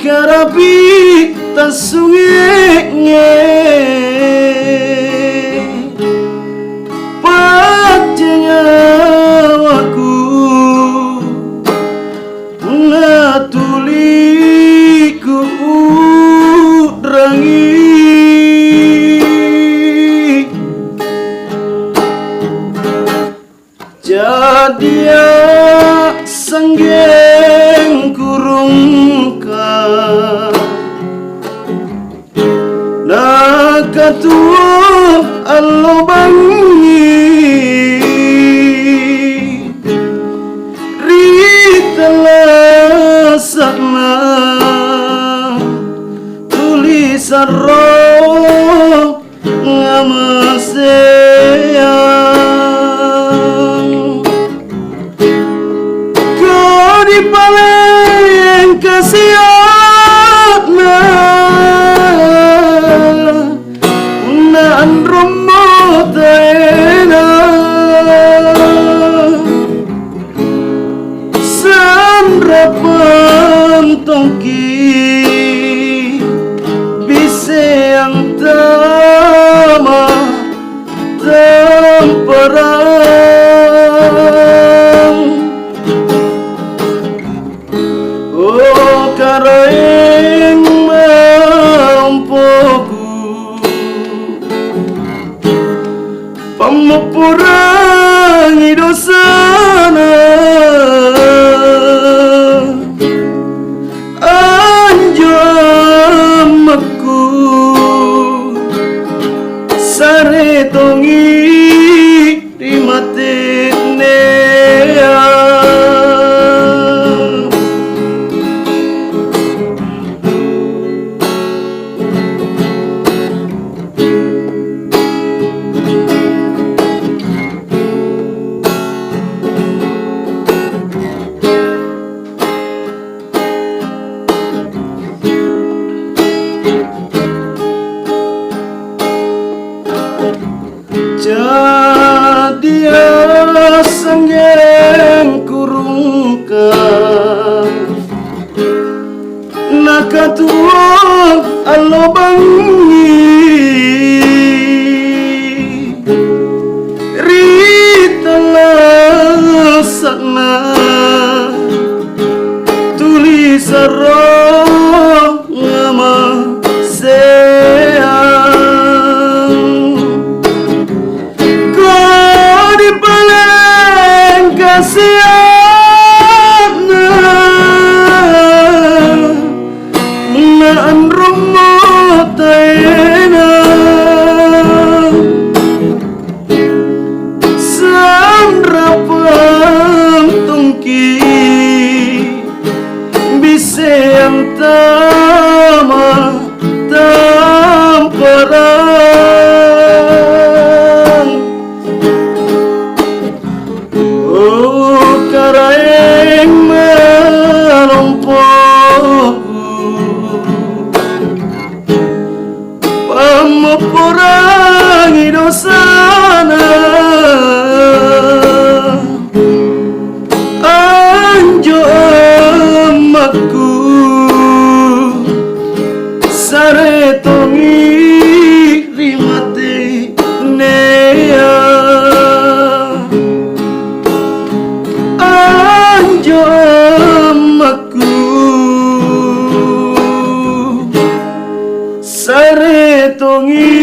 karapi tasungenge pacenya waku ngatuliku udrangi jadi sanggeng kurungka nakatu allo bangi ritala sakna tulisan roh ngamaseyang kau di paling kasihatna unaan romotena sandrapan tongki bise yang tama temperang oh karaeng mampoku pamupurangi dosana anjamaku sare tongi di matine jadi sanggeng kurungka nakatuang allo bangi ritala sakna tulisan roh ngamaseyang kau di paling kasihatna unaan romotena sandrapan tungki bise yang tama temperang oh karaeng melompoku pamupurangi dosana anjamaku sare tongi rimate nea anjamaku sare tongi